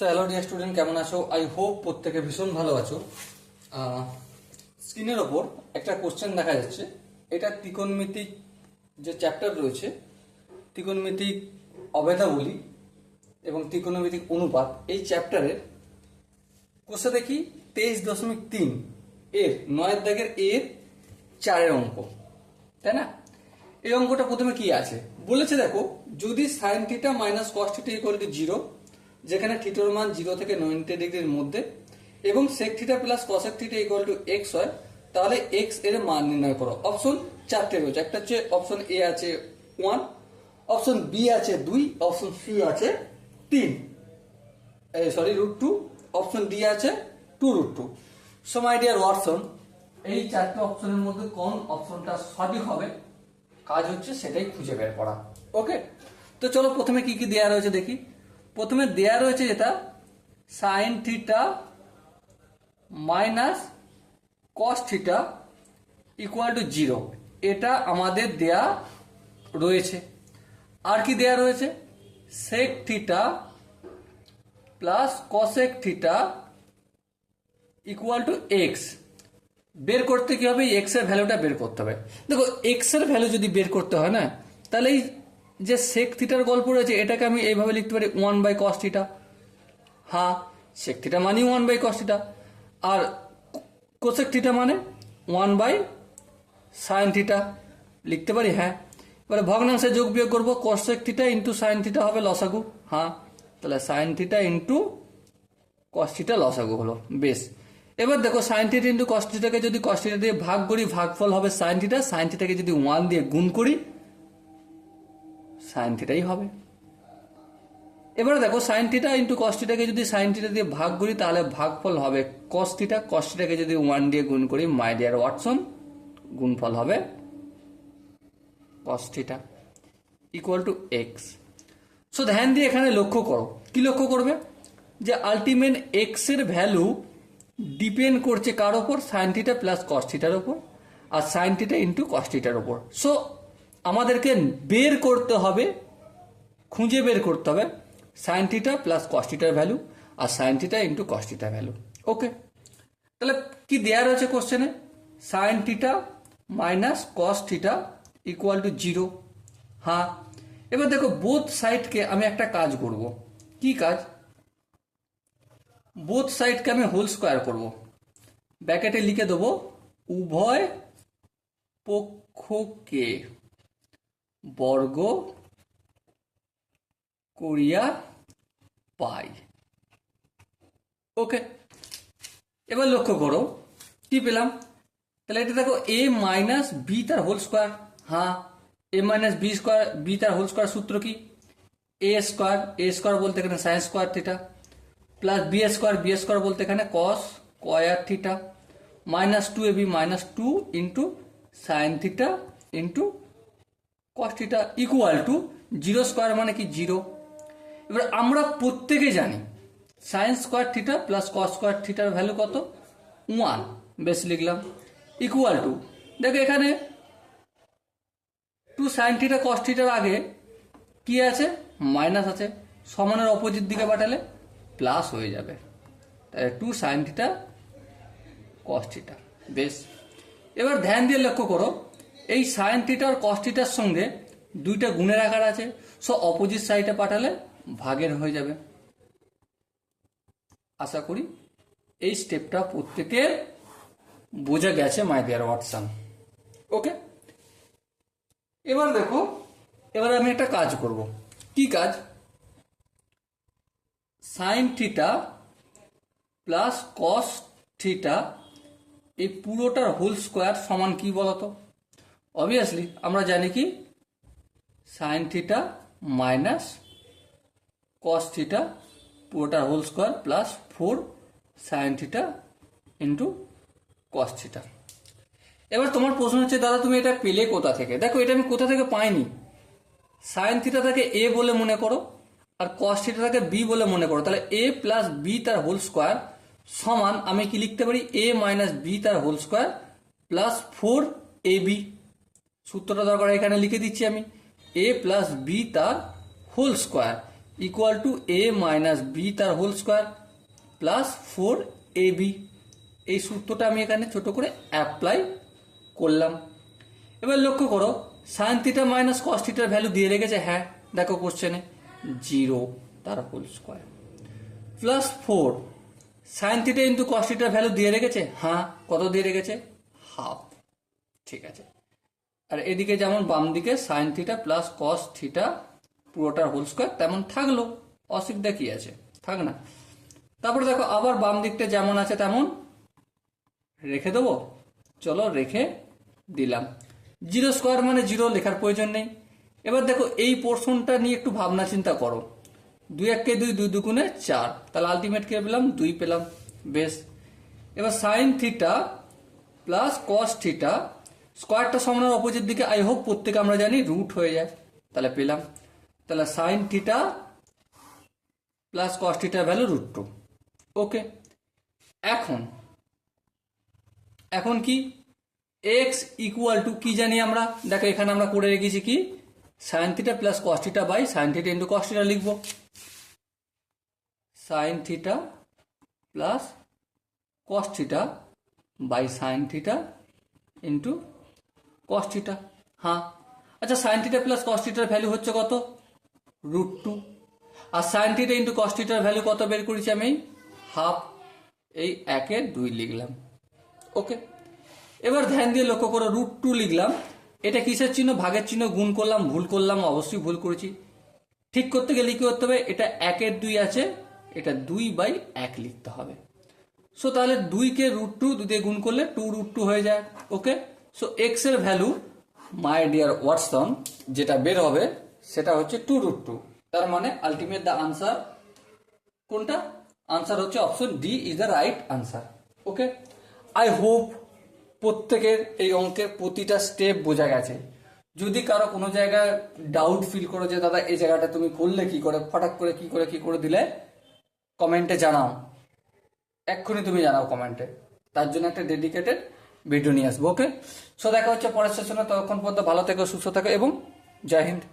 তো hello dear student, কেমন আছো? আই হোপ প্রত্যেকে ভীষণ ভালো আছো। স্ক্রিনের ওপর একটা কোশ্চেন দেখা যাচ্ছে। এটা ত্রিকোণমিতিক যে চ্যাপ্টার রয়েছে, ত্রিকোণমিতিক অভেদাবলী এবং ত্রিকোণমিতিক অনুপাত, এই চ্যাপ্টারের কোশ্চেন দেখি 23.3 এর 9 দাগের এর 4 অঙ্ক, তাই না? এই অঙ্কটা প্রথমে কি আছে বলেছে, দেখো, যদি sign theta minus cos theta equal to 0, যেখানে থিটার মান 0 থেকে 90 ডিগ্রির মধ্যে, এবং sec theta plus cosec theta equal to X হয়, তাহলে এক্স এর মান নির্ণয় করো। অপশন 4টে রয়েছে। একটা হচ্ছে অপশন এ আছে 1, অপশন বি আছে 2, অপশন সি আছে 3, √2, অপশন ডি আছে 2√2। সো মাই ডিয়ার ওয়াটসন, এই 4টে অপশনের মধ্যে কোন অপশনটা সঠিক হবে, কাজ হচ্ছে সেটাই খুঁজে বের করা। ওকে, তো চলো প্রথমে কি কি দেয়া রয়েছে দেখি। প্রথমে দেয়া রয়েছে যেটা sine theta minus cos theta equal to 0, এটা আমাদের দেয়া রয়েছে। আর কি দেয়া রয়েছে, sec theta plus cosec theta equal to X. বের করতে কি হবে, এক্স এর ভ্যালুটা বের করতে হবে। দেখো, এক্স এর ভ্যালু যদি বের করতে হয় না, তাহলে এই যে সেক থিটার গল্প রয়েছে, এটাকে আমি এইভাবে লিখতে পারি 1/cos থিটা। হ্যাঁ, সেক থিটা মানে 1/cos থিটা, আর কোসেক থিটা মানে 1/sin থিটা লিখতে পারি। হ্যাঁ, এবারে ভগ্নাংশে যোগ বিয়োগ করবো, cosec theta into sine theta হবে লসাগু। হ্যাঁ, তাহলে sign theta into cos theta লসাগু হলো। বেশ, এবার দেখো, সাইন থিটা ইন্টু কস থিটাকে যদি কস থিটা দিয়ে ভাগ করি, ভাগফল হবে সাইন থিটা। সাইন থিটাকে যদি 1 দিয়ে গুণ করি, সাইন থিটাই হবে। এবারে দেখো, সাইন থিটা ইন্টু কস থিটাকে যদি সাইন থিটা দিয়ে ভাগ করি, তাহলে ভাগফল হবে কস থিটা। কস থিটাকে যদি 1 দিয়ে গুণ করি, মাই ডিয়ার ওয়াটসন, গুণফল হবে কস theta equal to x. So ধ্যান দিয়ে এখানে লক্ষ্য করো, কি লক্ষ্য করবে, যে আলটিমেট এক্স এর ভ্যালু ডিপেন্ড করছে কার ওপর, সাইন থিটা প্লাস কস থিটার ওপর, আর সাইন থিটা ইন্টু কস থিটার ওপর। সো আমাদেরকে বের করতে হবে, খুঁজে বের করতে হবে সাইন থিটা প্লাস কস থিটার ভ্যালু আর সাইন থিটা ইন্টু কস থিটার ভ্যালু। ওকে, তাহলে কি দেওয়া রয়েছে কোশ্চেনে, sign theta minus cos theta equal to 0। হ্যাঁ, এবার দেখো, বোথ সাইডকে আমি একটা কাজ করব। কি কাজ, বোথ সাইডকে আমি হোল স্কোয়ার করব। ব্র্যাকেটে লিখে দেবো উভয় পক্ষকে বর্গ করিয়া পাই। ওকে, এবার লক্ষ্য করো কি পেলাম, তাহলে এটা দেখো এ মাইনাস বি তার হোল স্কোয়ার। হ্যাঁ, A minus B square, B তার হোল স্কোয়ার সূত্র কি, এ স্কোয়ার, এ স্কোয়ার বলতে এখানে sine square theta, plus B square, B square বলতে এখানে cos square theta, minus 2ab minus 2 into sine theta into cos theta equal to 0 square মানে কি 0। এবার আমরা প্রত্যেকে জানি sine square theta plus cos square থিটার ভ্যালু কত, 1। বেশ, লিখলাম ইকুয়াল টু, দেখো এখানে 2 সাইন থিটা কস থিটার আগে কি আছে, মাইনাস আছে, সমানের অপোজিট দিকে পাঠালে প্লাস হয়ে যাবে, তাহলে 2 সাইন থিটা কস থিটা। বেশ, এবার ধ্যান দিয়ে লক্ষ্য করো, এই সাইন থিটা আর কস থিটার সঙ্গে দুইটা গুণের আকার আছে, সো অপোজিট সাইডে পাঠালে ভাগের হয়ে যাবে। আশা করি এই স্টেপটা প্রত্যেকের বোঝা গেছে মাই ডিয়ার ওয়াটসন। ওকে, এবার দেখো, এবার আমি একটা কাজ করব। কি কাজ, sign theta plus cos theta এই পুরোটার হোল স্কোয়ার সমান কি বলতো, অবভিয়াসলি আমরা জানি কি sine theta minus cos theta পুরোটার whole square plus 4 sine theta into cos theta. এবার তোমার প্রশ্ন হচ্ছে, দাদা তুমি এটা পেলে কোথা থেকে? দেখো, এটা আমি কোথা থেকে পাইনি। সাইন থিটাটাকে এ বলে মনে করো আর কস থিটাটাকে বি বলে মনে করো, তাহলে এ প্লাস বি তার হোল স্কোয়ার সমান আমি কি লিখতে পারি, এ মাইনাস বি তার হোল স্কোয়ার প্লাস 4ab। সূত্রটা দরকার এখানে লিখে দিচ্ছি আমি, এ প্লাস বি তার whole square equal to A minus B তার হোল স্কোয়ার প্লাস 4ab। এই সূত্রটা আমি এখানে ছোট করে অ্যাপ্লাই করলাম। এবার লক্ষ্য করো সাইন থিটা মাইনাস কস থিটার ভ্যালু দিয়ে রেখেছে, হ্যাঁ দেখো কোশ্চেনে 0 তার whole square plus 4 sine theta into cos থিটার ভ্যালু দিয়ে রেখেছে, হ্যাঁ কত দিয়ে রেখেছে, হাফ। ঠিক আছে, আর এদিকে যেমন বাম দিকে sine theta plus cos theta পুরোটার হোল স্কোয়ার তেমন থাকলো, অসুবিধা কি আছে, থাক না। তারপরে দেখো আবার বাম দিকটা যেমন আছে তেমন রেখে দেবো, চলো রেখে দিলাম। 0 স্কোয়ার মানে 0, লেখার প্রয়োজন নেই। এবার দেখো এই পোর্শনটা নিয়ে একটু ভাবনা চিন্তা করো, 2 1 2 2 2 4, তাহলে আলটিমেট কে পেলাম 2 পেলাম, বেশ। এবার sine theta plus cos theta স্কোয়ারটা সমানের অপোজিট দিকে, আই হোপ প্রত্যেকে আমরা জানি রুট হয়ে যায়, তাহলে পেলাম। তাহলে সাইন থিটা প্লাস কস থিটার ভ্যালু √2। ওকে, এখন কি এক্স ইকুয়াল টু কি জানি আমরা, দেখো এখানে আমরা করে রেখেছি কি sine theta plus cos theta by sine theta into cos theta লিখবো। Sine theta plus cos theta by sine theta into cos theta. হ্যাঁ আচ্ছা, সাইন থিটা প্লাস কস থিটার ভ্যালু হচ্ছে কত, √2, আর সাইন থিটা ইন্টু কস থিটার ভ্যালু কত বের করেছি আমি, হাফ। এই 1/2 লিখলাম। ওকে, এবার ধ্যান দিয়ে লক্ষ্য করো √2 লিখলাম, এটা কিসের চিহ্ন, ভাগের চিহ্ন, গুণ করলাম, ভুল করলাম, অবশ্যই ভুল করেছি। ঠিক করতে গেলে কি করতে হবে, এটা 1/2 আছে, এটা 2/1 লিখতে হবে। সো তাহলে 2কে √2 2 দিয়ে গুণ করলে 2√2 হয়ে যায়। ওকে, সো এক্স এর ভ্যালু মাই ডিয়ার ওয়াটসন যেটা বের হবে সেটা হচ্ছে 2√2। তার মানে আলটিমেট দ্য আনসার কোনটা, আনসার হচ্ছে option D is the right answer. Okay, I hope প্রত্যেকের এই অঙ্কের প্রতিটা স্টেপ বোঝা গেছে। যদি কারো কোনো জায়গায় ডাউট ফিল করো যে দাদা এই জায়গাটা তুমি করলে কি করে, ফটাক করে কি করে দিলে, কমেন্টে জানাও, এক্ষুনি তুমি জানাও কমেন্টে, তার জন্য একটা ডেডিকেটেড ভিডিও নিয়ে আসবো। ওকে, সো দেখা হচ্ছে পরের সেশনে, ততক্ষণ পর্যন্ত ভালো থেকো, সুস্থ থাকো এবং জয় হিন্দ।